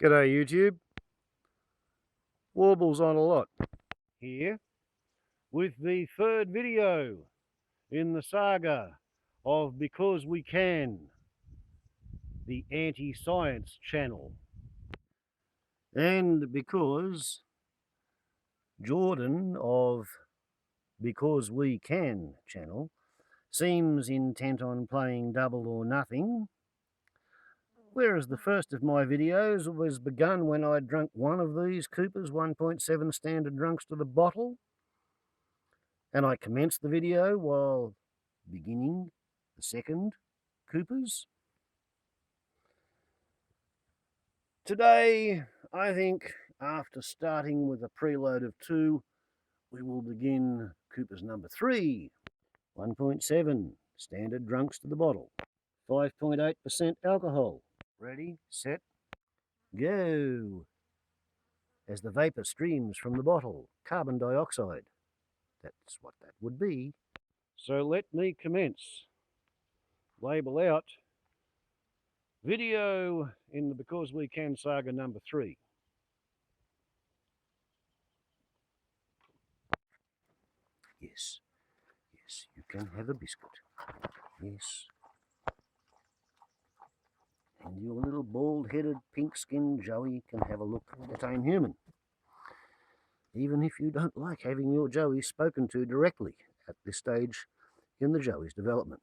G'day YouTube, Warbles on a lot here with the third video in the saga of Because We Can, the anti-science channel. And because Jordan of Because We Can channel seems intent on playing double or nothing, whereas the first of my videos was begun when I drunk one of these Coopers 1.7 standard drunks to the bottle, and I commenced the video while beginning the second Coopers. Today, I think, after starting with a preload of 2, we will begin Coopers number 3, 1.7 standard drunks to the bottle, 5.8% alcohol. Ready, set, go. As the vapour streams from the bottle, carbon dioxide. That's what that would be. So let me commence. Label out video in the Because We Can saga number 3. Yes, yes, you can have a biscuit. Yes. And your little bald-headed, pink-skinned Joey can have a look at I'm Human. Even if you don't like having your Joey spoken to directly at this stage in the Joey's development.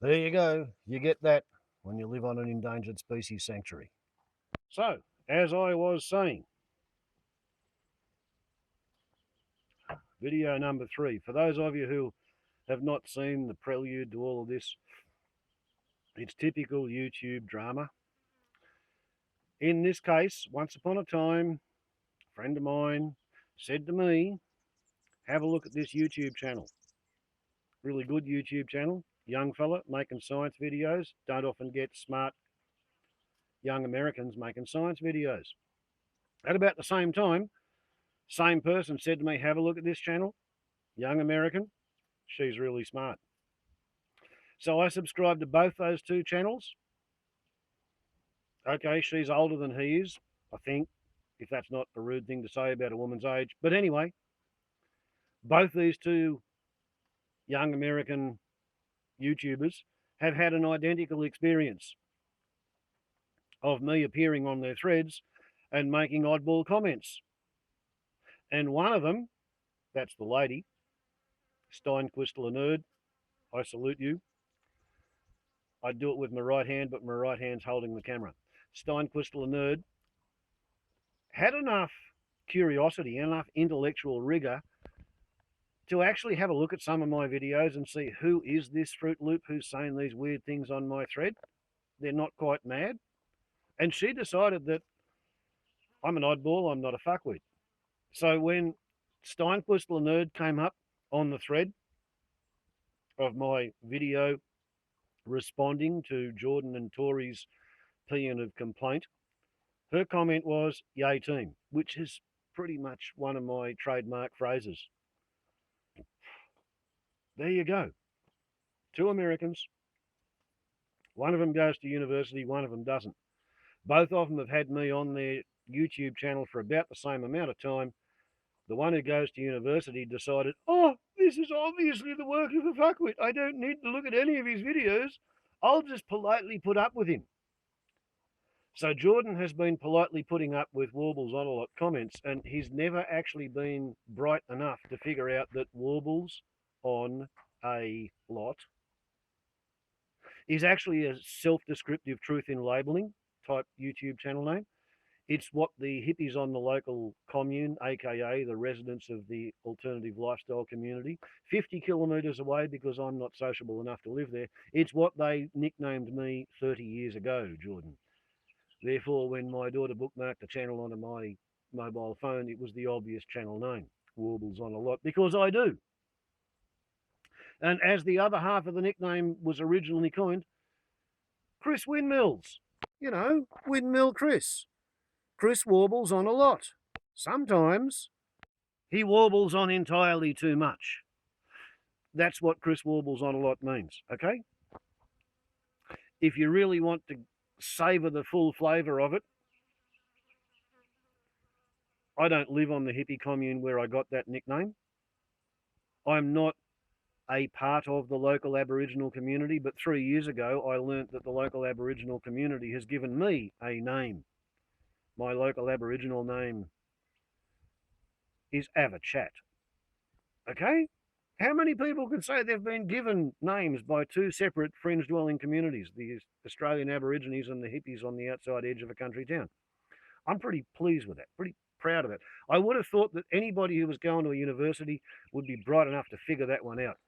There you go. You get that when you live on an endangered species sanctuary. So, as I was saying, video number 3. For those of you who have not seen the prelude to all of this, it's typical YouTube drama. In this case, once upon a time, a friend of mine said to me, have a look at this YouTube channel. Really good YouTube channel. Young fella making science videos. Don't often get smart young Americans making science videos. At about the same time, same person said to me, have a look at this channel. Young American. She's really smart. So I subscribed to both those 2 channels. Okay, she's older than he is, I think, if that's not a rude thing to say about a woman's age. But anyway, both these 2 young American YouTubers have had an identical experience of me appearing on their threads and making oddball comments. And one of them, that's the lady, Steinquistel a nerd, I salute you. I do it with my right hand, but my right hand's holding the camera. Steinquistel a nerd had enough curiosity, enough intellectual rigor to actually have a look at some of my videos and see who is this Fruit Loop who's saying these weird things on my thread. They're not quite mad. And she decided that I'm an oddball, I'm not a fuckwit. So when Steinquistel a nerd came up on the thread of my video responding to Jordan and Tori's paean of complaint, her comment was, yay team, which is pretty much one of my trademark phrases. There you go. 2 Americans. One of them goes to university, one of them doesn't. Both of them have had me on their YouTube channel for about the same amount of time. The one who goes to university decided, oh, this is obviously the work of a fuckwit. I don't need to look at any of his videos. I'll just politely put up with him. So Jordan has been politely putting up with Warbles on a lot comments, and he's never actually been bright enough to figure out that Warbles on a lot is actually a self-descriptive truth in labelling type YouTube channel name. It's what the hippies on the local commune, aka the residents of the alternative lifestyle community, 50 kilometres away because I'm not sociable enough to live there, it's what they nicknamed me 30 years ago, Jordan. Therefore, when my daughter bookmarked the channel onto my mobile phone, it was the obvious channel name, Warbles on a lot, because I do. And as the other half of the nickname was originally coined, Chris Windmills. You know, Windmill Chris. Chris warbles on a lot. Sometimes he warbles on entirely too much. That's what Chris warbles on a lot means, okay? If you really want to savour the full flavour of it. I don't live on the hippie commune where I got that nickname. I'm not a part of the local Aboriginal community, but 3 years ago I learnt that the local Aboriginal community has given me a name. My local Aboriginal name is Avachat. Okay? How many people can say they've been given names by two separate fringe-dwelling communities, the Australian Aborigines and the hippies on the outside edge of a country town? I'm pretty pleased with that, pretty proud of it. I would have thought that anybody who was going to a university would be bright enough to figure that one out.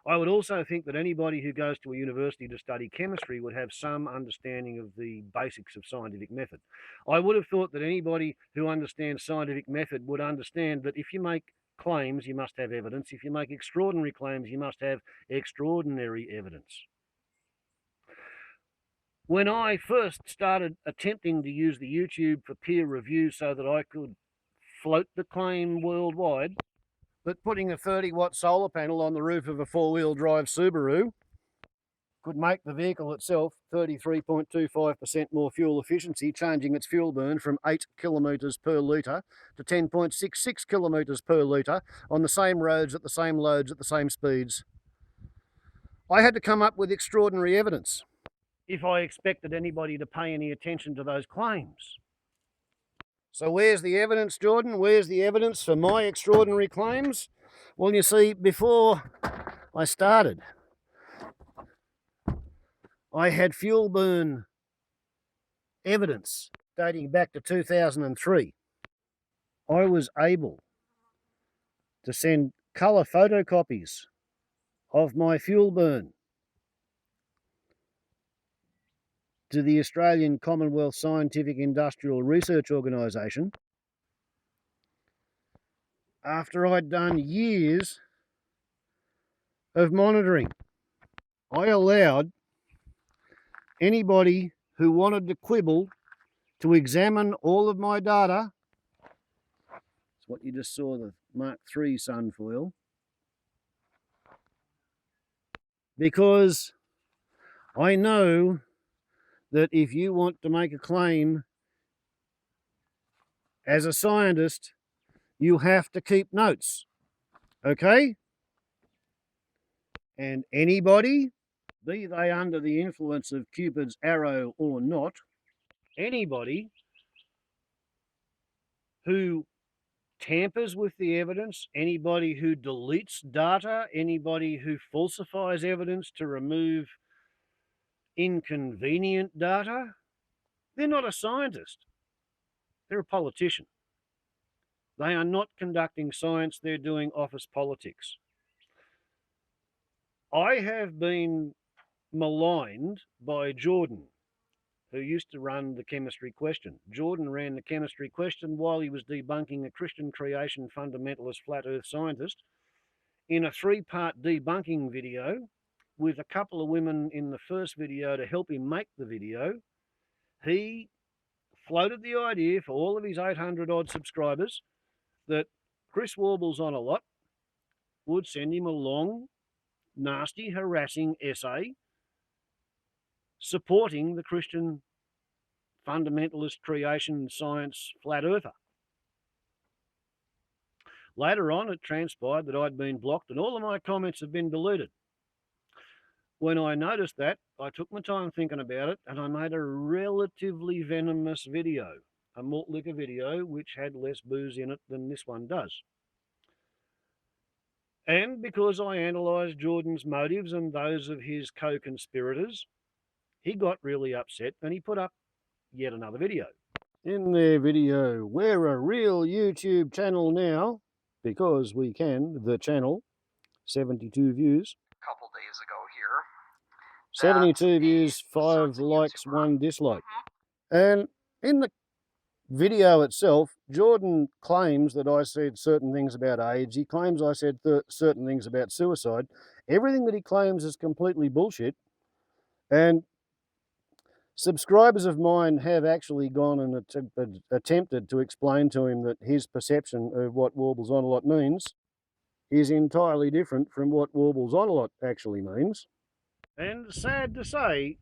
I would also think that anybody who goes to a university to study chemistry would have some understanding of the basics of scientific method. I would have thought that anybody who understands scientific method would understand that if you make claims, you must have evidence. If you make extraordinary claims, you must have extraordinary evidence. When I first started attempting to use the YouTube for peer review so that I could float the claim worldwide that putting a 30-watt solar panel on the roof of a four-wheel drive Subaru could make the vehicle itself 33.25% more fuel efficiency, changing its fuel burn from 8 kilometres per litre to 10.66 kilometres per litre on the same roads at the same loads at the same speeds. I had to come up with extraordinary evidence if I expected anybody to pay any attention to those claims. So where's the evidence, Jordan? Where's the evidence for my extraordinary claims? Well, you see, before I started, I had fuel burn evidence dating back to 2003. I was able to send colour photocopies of my fuel burn to the Australian Commonwealth Scientific Industrial Research Organisation after I'd done years of monitoring. I allowed anybody who wanted to quibble to examine all of my data. It's what you just saw, the Mark III sunfoil. Because I know that if you want to make a claim as a scientist, you have to keep notes, okay? And anybody, be they under the influence of Cupid's arrow or not, anybody who tampers with the evidence, anybody who deletes data, anybody who falsifies evidence to remove inconvenient data, they're not a scientist. They're a politician. They are not conducting science, they're doing office politics. I have been maligned by Jordan, who used to run the Chemistry Question. Jordan ran the Chemistry Question while he was debunking a Christian creation fundamentalist flat earth scientist in a 3-part debunking video with a couple of women in the first video to help him make the video. He floated the idea for all of his 800 odd subscribers that Chris Warbles on a Lot would send him a long, nasty, harassing essay supporting the Christian fundamentalist creation science flat earther. Later on, it transpired that I'd been blocked and all of my comments had been deleted. When I noticed that, I took my time thinking about it and I made a relatively venomous video, a malt liquor video, which had less booze in it than this one does. And because I analysed Jordan's motives and those of his co-conspirators, he got really upset and he put up yet another video. In their video, we're a real YouTube channel now, because we can, the channel, 72 views. A couple days ago here. 72 views, 5 likes, 1 dislike. And in the video itself, Jordan claims that I said certain things about AIDS. He claims I said certain things about suicide. Everything that he claims is completely bullshit. And subscribers of mine have actually gone and attempted to explain to him that his perception of what Warbles on a Lot means is entirely different from what Warbles on a Lot actually means. And sad to say,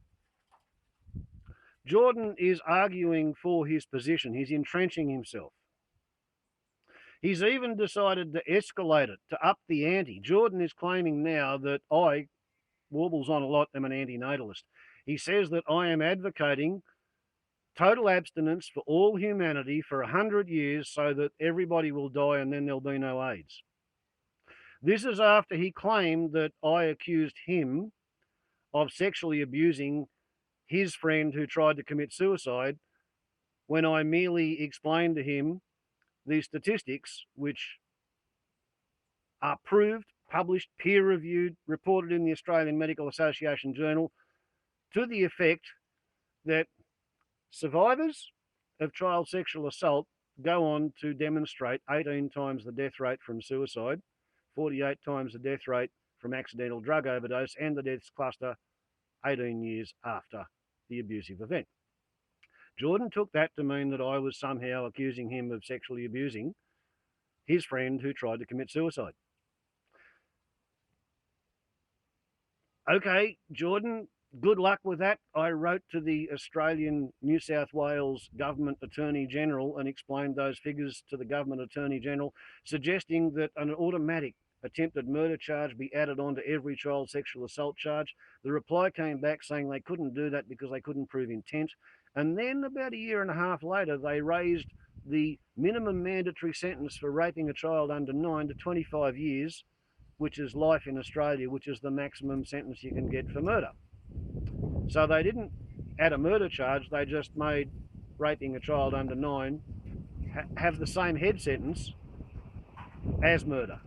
Jordan is arguing for his position. He's entrenching himself. He's even decided to escalate it, to up the ante. Jordan is claiming now that I, warbles on a lot, am an anti-natalist. He says that I am advocating total abstinence for all humanity for 100 years so that everybody will die and then there'll be no AIDS. This is after he claimed that I accused him of sexually abusing his friend who tried to commit suicide, when I merely explained to him the statistics, which are proved, published, peer-reviewed, reported in the Australian Medical Association Journal, to the effect that survivors of child sexual assault go on to demonstrate 18 times the death rate from suicide, 48 times the death rate from accidental drug overdose, and the deaths cluster 18 years after the abusive event. Jordan took that to mean that I was somehow accusing him of sexually abusing his friend who tried to commit suicide. Okay, Jordan, good luck with that. I wrote to the Australian New South Wales Government Attorney General and explained those figures to the Government Attorney General, suggesting that an automatic attempted murder charge be added on to every child sexual assault charge. The reply came back saying they couldn't do that because they couldn't prove intent. And then about a year and a half later, they raised the minimum mandatory sentence for raping a child under 9 to 25 years, which is life in Australia, which is the maximum sentence you can get for murder. So they didn't add a murder charge, they just made raping a child under 9 have the same head sentence as murder.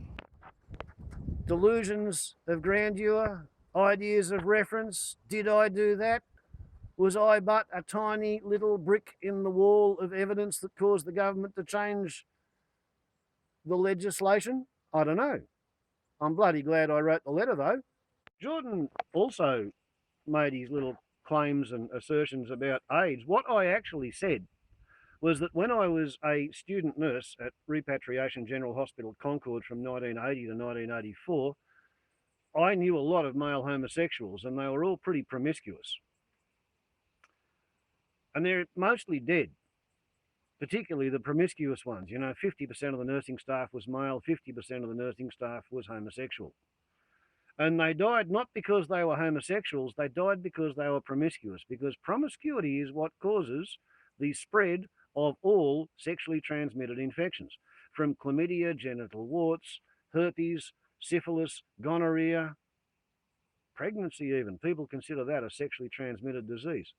Delusions of grandeur, ideas of reference. Did I do that? Was I but a tiny little brick in the wall of evidence that caused the government to change the legislation? I don't know. I'm bloody glad I wrote the letter, though. Jordan also made his little claims and assertions about AIDS. What I actually said was that when I was a student nurse at Repatriation General Hospital Concord from 1980 to 1984, I knew a lot of male homosexuals, and they were all pretty promiscuous. And they're mostly dead, particularly the promiscuous ones. 50% of the nursing staff was male, 50% of the nursing staff was homosexual. And they died not because they were homosexuals, they died because they were promiscuous, because promiscuity is what causes the spread of all sexually transmitted infections, from chlamydia, genital warts, herpes, syphilis, gonorrhea, pregnancy even. People consider that a sexually transmitted disease.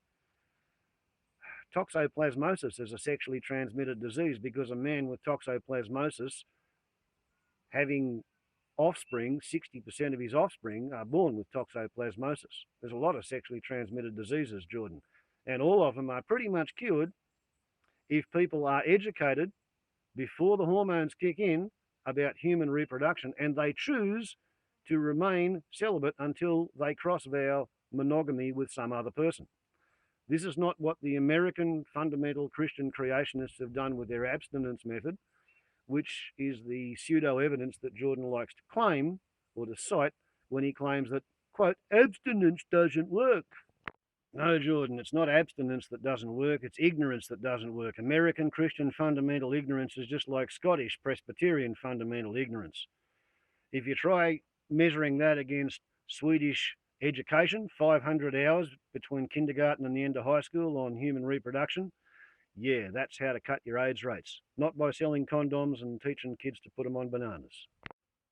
Toxoplasmosis is a sexually transmitted disease because a man with toxoplasmosis, having offspring, 60% of his offspring are born with toxoplasmosis. There's a lot of sexually transmitted diseases, Jordan, and all of them are pretty much cured if people are educated before the hormones kick in about human reproduction, and they choose to remain celibate until they cross-vow monogamy with some other person. This is not what the American fundamental Christian creationists have done with their abstinence method, which is the pseudo-evidence that Jordan likes to claim or to cite when he claims that, quote, abstinence doesn't work. No, Jordan, it's not abstinence that doesn't work, it's ignorance that doesn't work. American Christian fundamental ignorance is just like Scottish Presbyterian fundamental ignorance. If you try measuring that against Swedish education, 500 hours between kindergarten and the end of high school on human reproduction, yeah, that's how to cut your AIDS rates. Not by selling condoms and teaching kids to put them on bananas.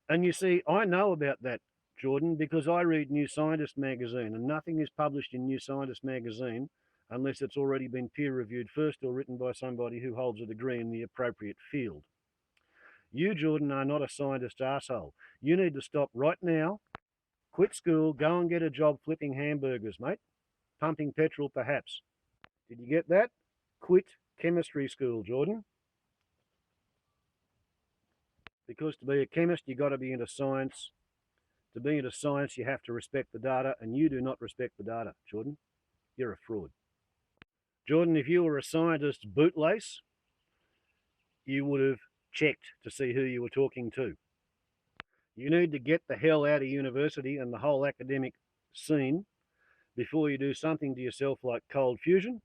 And you see, I know about that, Jordan, because I read New Scientist magazine, and nothing is published in New Scientist magazine unless it's already been peer-reviewed first or written by somebody who holds a degree in the appropriate field. You, Jordan, are not a scientist arsehole. You need to stop right now, quit school, go and get a job flipping hamburgers, mate. Pumping petrol, perhaps. Did you get that? Quit chemistry school, Jordan. Because to be a chemist, you've got to be into science. To be into science, you have to respect the data, and you do not respect the data, Jordan. You're a fraud. Jordan, if you were a scientist bootlace, you would have checked to see who you were talking to. You need to get the hell out of university and the whole academic scene before you do something to yourself like cold fusion.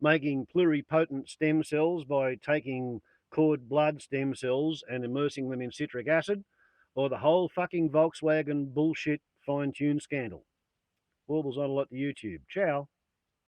making pluripotent stem cells by taking cord blood stem cells and immersing them in citric acid, or the whole fucking Volkswagen bullshit fine-tune scandal. Warbles on a lot to YouTube. Ciao.